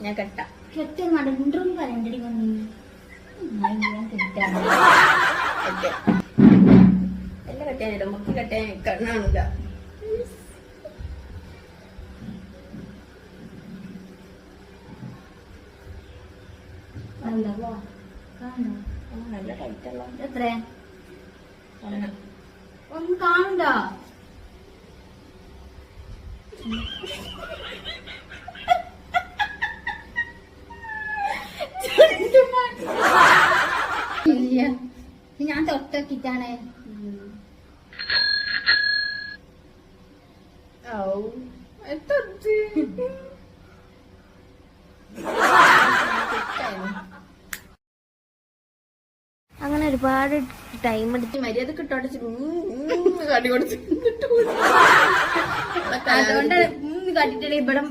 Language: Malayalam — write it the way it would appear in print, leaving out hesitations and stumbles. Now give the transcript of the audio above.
ഞാൻ കെട്ടാം. കെട്ട നടണ്ടും പറയണ്ടടി വന്നു കെട്ടാണ് എല്ലാം കെട്ടാനില്ല, മുക്കി കെട്ടാൻ കണ്ണാണില്ല. നല്ല ടൈറ്റല്ല. എത്ര ഒന്ന് കാണണ്ടോ? ഞാൻ തൊട്ടക്കിട്ടാണ്. അങ്ങനെ ഒരുപാട് ടൈം എടുത്ത് മര്യാദ കിട്ടോടെ കടി കൊടുത്ത് അതുകൊണ്ട് കാട്ടിട്ട് ഇവിടെ